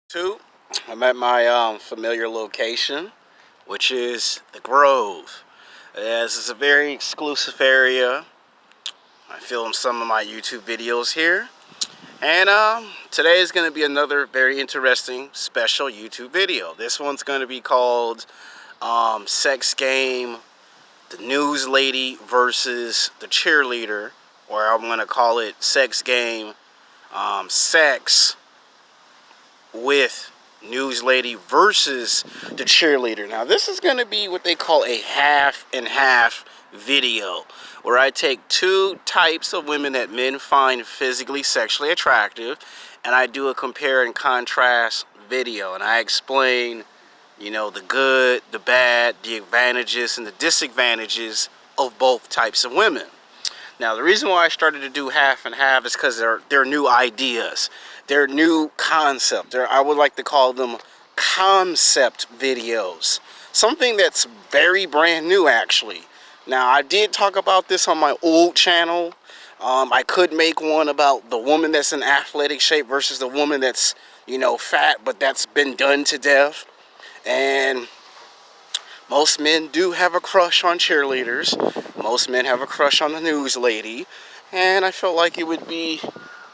Two, I'm at my familiar location, which is the Grove. This is a very exclusive area. I film some of my YouTube videos here. And today is going to be another very interesting special YouTube video. This one's going to be called Sex Game, the News Lady versus the Cheerleader. Or I'm going to call it Sex Game, Sex with News Lady versus the Cheerleader. Now this is going to be what they call a half and half video, where I take two types of women that men find physically sexually attractive, and I do a compare and contrast video, and I explain, you know, the good, the bad, the advantages and the disadvantages of both types of women. Now, the reason why I started to do half and half is because they're new ideas. They're new concept. I would like to call them concept videos. Something that's very brand new, actually. Now, I did talk about this on my old channel. I could make one about the woman that's in athletic shape versus the woman that's, you know, fat, but that's been done to death. And most men do have a crush on cheerleaders. Most men have a crush on the news lady. And I felt like it would be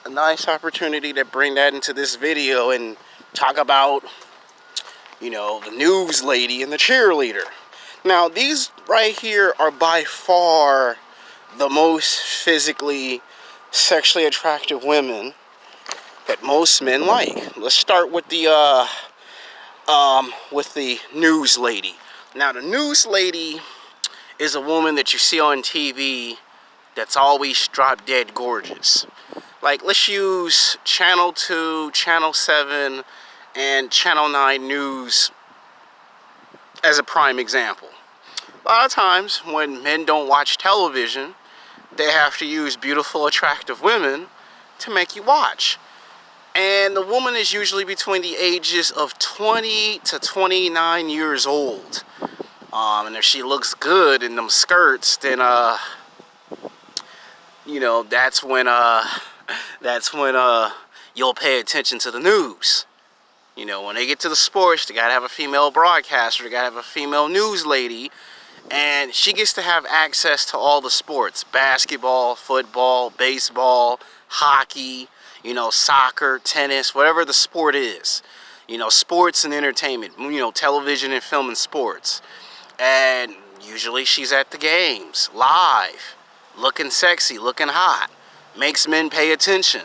a nice opportunity to bring that into this video and talk about, you know, the news lady and the cheerleader. Now, these right here are by far the most physically, sexually attractive women that most men like. Let's start with the news lady. Now, the news lady is a woman that you see on TV that's always drop dead gorgeous. Like, let's use Channel 2, Channel 7, and Channel 9 News as a prime example. A lot of times when men don't watch television, they have to use beautiful, attractive women to make you watch. And the woman is usually between the ages of 20 to 29 years old. And if she looks good in them skirts, then you know, that's when you'll pay attention to the news. You know, when they get to the sports, they gotta have a female broadcaster, they gotta have a female news lady, and she gets to have access to all the sports: basketball, football, baseball, hockey, you know, soccer, tennis, whatever the sport is. You know, sports and entertainment, you know, television and film and sports. And usually she's at the games, live, looking sexy, looking hot, makes men pay attention.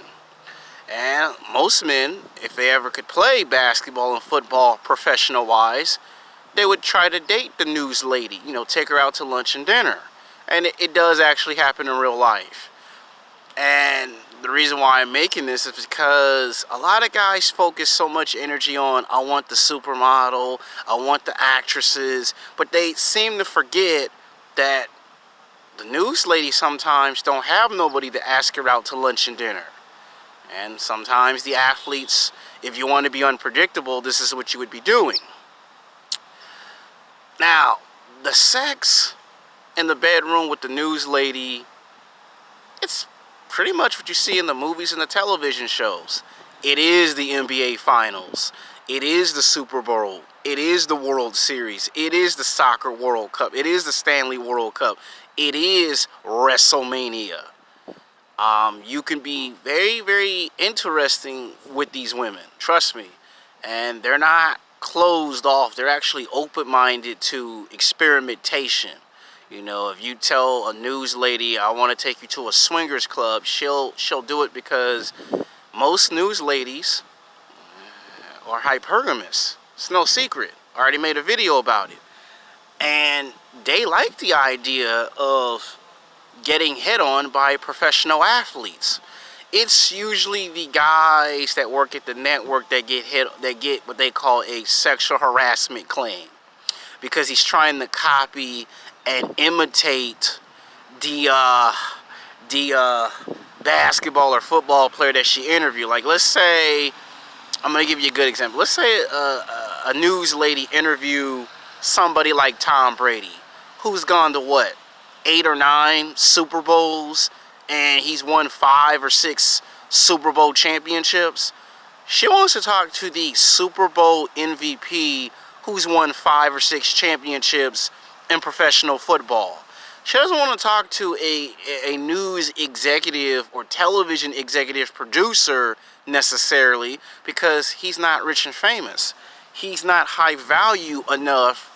And most men, if they ever could play basketball and football professional-wise, they would try to date the news lady, you know, take her out to lunch and dinner. And it does actually happen in real life. And the reason why I'm making this is because a lot of guys focus so much energy on, I want the supermodel, I want the actresses, but they seem to forget that the news lady sometimes don't have nobody to ask her out to lunch and dinner. And sometimes the athletes, if you want to be unpredictable, this is what you would be doing. Now, the sex in the bedroom with the news lady, it's pretty much what you see in the movies and the television shows. It is the NBA Finals. It is the Super Bowl. It is the World Series. It is the Soccer World Cup. It is the Stanley World Cup. It is WrestleMania. You can be very, very interesting with these women. Trust me. And they're not closed off. They're actually open-minded to experimentation. You know, if you tell a news lady, I want to take you to a swingers club, she'll do it, because most news ladies are hypergamous. It's no secret. I already made a video about it. And they like the idea of getting hit on by professional athletes. It's usually the guys that work at the network that get what they call a sexual harassment claim, because he's trying to copy and imitate the basketball or football player that she interviewed. Like, let's say, I'm going to give you a good example. Let's say a news lady interview somebody like Tom Brady, who's gone to what, 8 or 9 Super Bowls, and he's won 5 or 6 Super Bowl championships. She wants to talk to the Super Bowl MVP who's won 5 or 6 championships in professional football. She doesn't want to talk to a news executive or television executive producer necessarily, because he's not rich and famous. He's not high value enough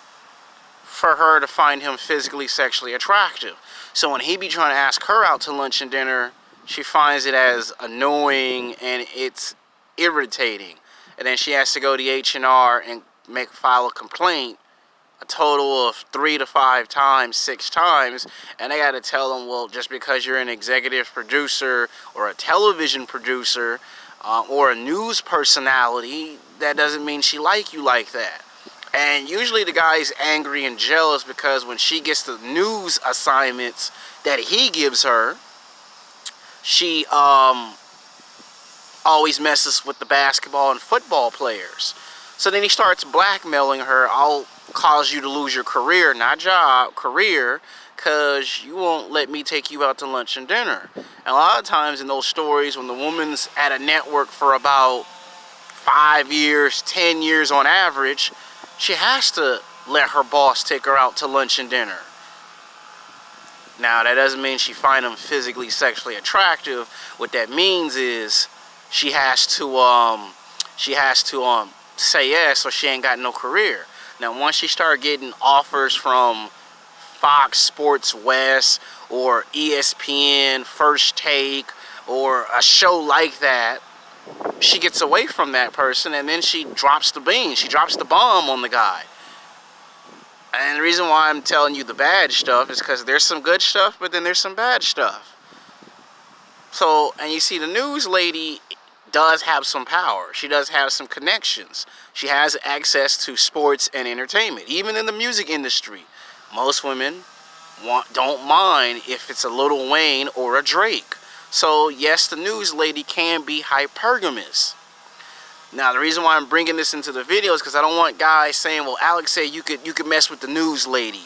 for her to find him physically, sexually attractive. So when he be trying to ask her out to lunch and dinner, she finds it as annoying and it's irritating. And then she has to go to H&R and file a complaint a total of 3 to 5 times, 6 times, and they got to tell them, well, just because you're an executive producer or a television producer or a news personality, that doesn't mean she like you like that. And usually the guy's angry and jealous because when she gets the news assignments that he gives her, she always messes with the basketball and football players. So then he starts blackmailing her. I'll cause you to lose your career, not job, career, because you won't let me take you out to lunch and dinner. And a lot of times in those stories, when the woman's at a network for about 5 years, 10 years on average, she has to let her boss take her out to lunch and dinner. Now, that doesn't mean she find him physically, sexually attractive. What that means is she has to say yes, or she ain't got no career. Now, once she start getting offers from Fox Sports West or ESPN, First Take, or a show like that, she gets away from that person, and then she drops the bean. She drops the bomb on the guy. And the reason why I'm telling you the bad stuff is because there's some good stuff, but then there's some bad stuff. So, and you see, the news lady does have some power. She does have some connections. She has access to sports and entertainment. Even in the music industry, most women don't mind if it's a Lil Wayne or a Drake. So yes, the news lady can be hypergamous. Now, the reason why I'm bringing this into the video is because I don't want guys saying, well, Alex said you could mess with the news lady,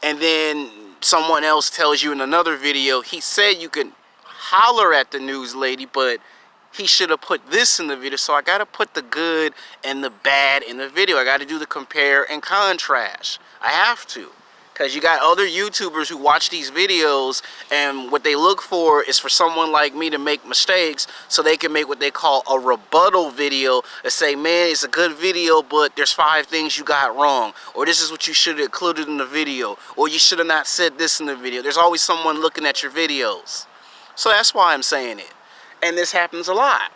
and then someone else tells you in another video he said you could holler at the news lady, but he should have put this in the video. So I got to put the good and the bad in the video. I got to do the compare and contrast. I have to. Because you got other YouTubers who watch these videos, and what they look for is for someone like me to make mistakes so they can make what they call a rebuttal video and say, man, it's a good video, but there's 5 things you got wrong. Or this is what you should have included in the video. Or you should have not said this in the video. There's always someone looking at your videos. So that's why I'm saying it. And this happens a lot.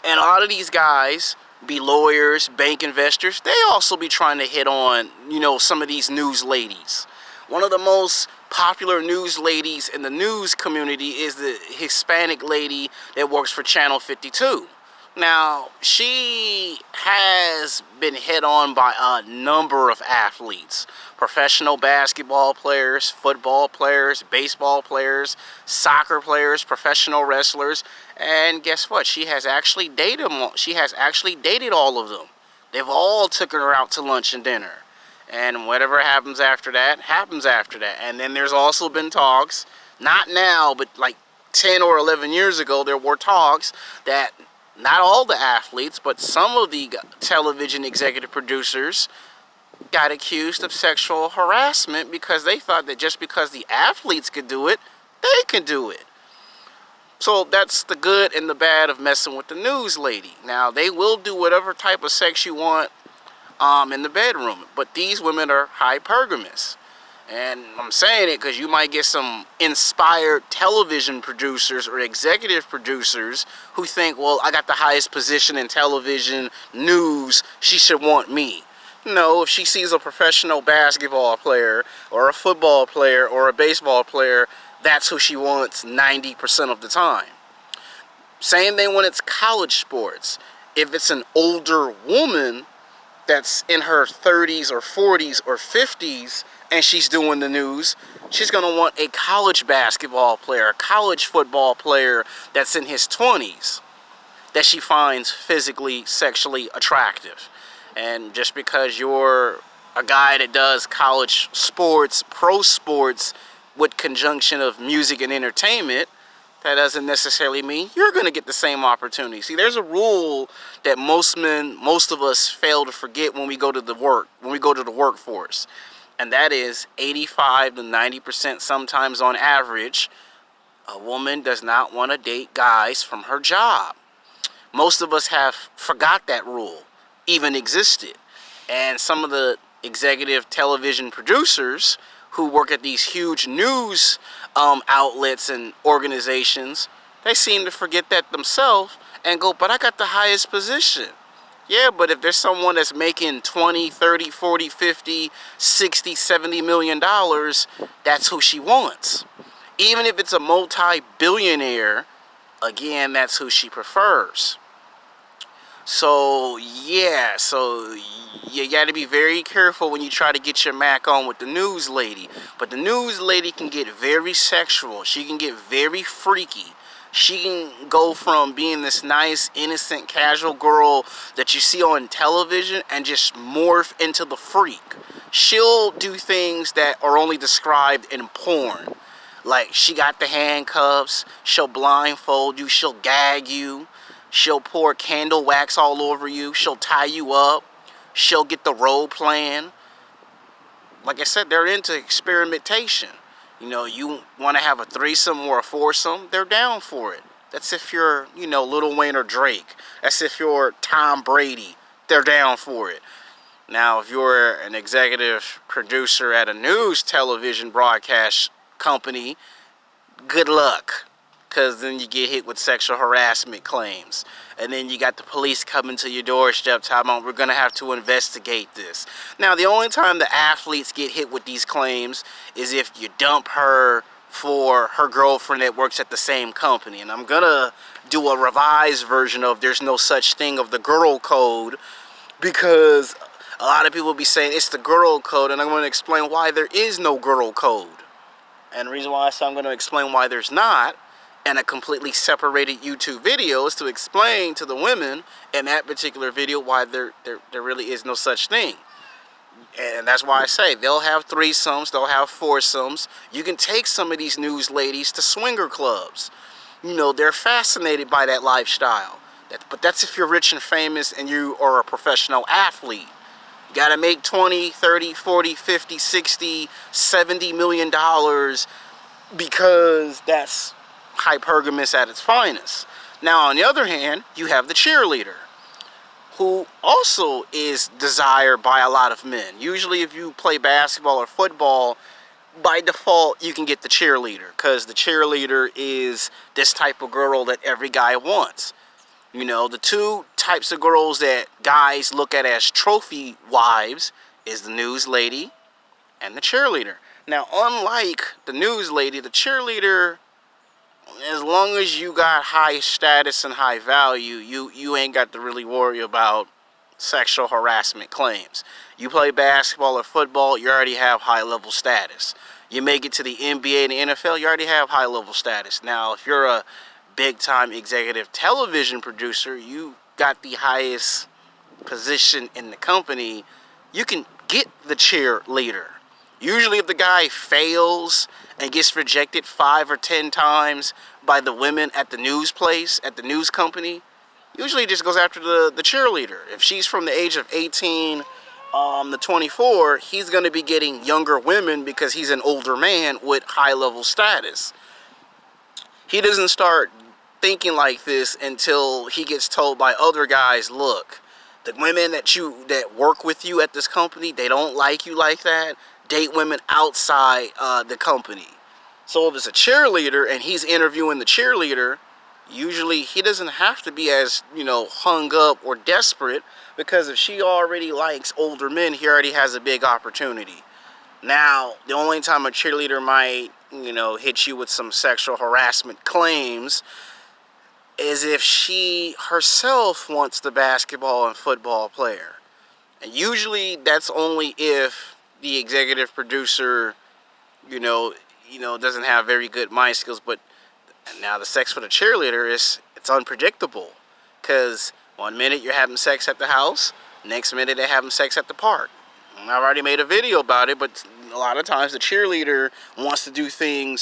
And a lot of these guys be lawyers, bank investors. They also be trying to hit on, some of these news ladies. One of the most popular news ladies in the news community is the Hispanic lady that works for Channel 52. Now, she has been hit on by a number of athletes. Professional basketball players, football players, baseball players, soccer players, professional wrestlers. And guess what? She has actually dated them. She has actually dated all of them. They've all taken her out to lunch and dinner. And whatever happens after that, happens after that. And then there's also been talks, not now, but like 10 or 11 years ago, there were talks that not all the athletes, but some of the television executive producers got accused of sexual harassment because they thought that just because the athletes could do it, they can do it. So that's the good and the bad of messing with the news lady. Now, they will do whatever type of sex you want in the bedroom, but these women are hypergamous. And I'm saying it because you might get some inspired television producers or executive producers who think, well, I got the highest position in television news, she should want me. No, if she sees a professional basketball player or a football player or a baseball player, that's who she wants 90% of the time. Same thing when it's college sports. If it's an older woman that's in her 30s or 40s or 50s and she's doing the news, she's going to want a college basketball player, a college football player that's in his 20s that she finds physically, sexually attractive. And just because you're a guy that does college sports, pro sports, with conjunction of music and entertainment, that doesn't necessarily mean you're going to get the same opportunity. See, there's a rule that most of us fail to forget when we go to the workforce. And that is 85 to 90%, sometimes on average, a woman does not want to date guys from her job. Most of us have forgot that rule even existed. And some of the executive television producers who work at these huge news outlets and organizations, they seem to forget that themselves and go, but I got the highest position. Yeah, but if there's someone that's making 20, 30, 40, 50, 60, 70 million dollars, that's who she wants. Even if it's a multi-billionaire, again, that's who she prefers. So yeah, so you got to be very careful when you try to get your mac on with the news lady. But the news lady can get very sexual. She can get very freaky. She can go from being this nice, innocent, casual girl that you see on television and just morph into the freak. She'll do things that are only described in porn. Like, she got the handcuffs, she'll blindfold you, she'll gag you. She'll pour candle wax all over you. She'll tie you up. She'll get the role playing. Like I said, they're into experimentation. You know, you want to have a threesome or a foursome, they're down for it. That's if you're, Lil Wayne or Drake. That's if you're Tom Brady. They're down for it. Now, if you're an executive producer at a news television broadcast company, good luck. Because then you get hit with sexual harassment claims. And then you got the police coming to your doorstep talking about, we're going to have to investigate this. Now, the only time the athletes get hit with these claims is if you dump her for her girlfriend that works at the same company. And I'm going to do a revised version of There's No Such Thing of the Girl Code, because a lot of people will be saying it's the girl code, and I'm going to explain why there is no girl code. And the reason why I say I'm going to explain why there's not, and a completely separated YouTube video, is to explain to the women in that particular video why there really is no such thing. And that's why I say they'll have threesomes, they'll have foursomes. You can take some of these news ladies to swinger clubs. They're fascinated by that lifestyle. But that's if you're rich and famous and you are a professional athlete. You got to make 20, 30, 40, 50, 60, 70 million dollars, because that's hypergamous at its finest. Now, on the other hand, you have the cheerleader, who also is desired by a lot of men. Usually, if you play basketball or football, by default, you can get the cheerleader, because the cheerleader is this type of girl that every guy wants. The two types of girls that guys look at as trophy wives is the news lady and the cheerleader. Now, unlike the news lady, the cheerleader, as long as you got high status and high value, you ain't got to really worry about sexual harassment claims. You play basketball or football, you already have high level status. You make it to the NBA and the NFL, you already have high level status. Now, if you're a big time executive television producer, you got the highest position in the company, you can get the cheerleader. Usually if the guy fails and gets rejected 5 or 10 times by the women at the news place, at the news company, usually just goes after the cheerleader. If she's from the age of 18 to 24, he's going to be getting younger women because he's an older man with high level status. He doesn't start thinking like this until he gets told by other guys, look, the women that work with you at this company, they don't like you like that. Date women outside the company. So if it's a cheerleader and he's interviewing the cheerleader, usually he doesn't have to be as, hung up or desperate, because if she already likes older men, he already has a big opportunity. Now, the only time a cheerleader might, hit you with some sexual harassment claims is if she herself wants the basketball and football player. And usually that's only if the executive producer, doesn't have very good mind skills. But now the sex with a cheerleader it's unpredictable, because one minute you're having sex at the house, next minute they're having sex at the park. And I've already made a video about it, but a lot of times the cheerleader wants to do things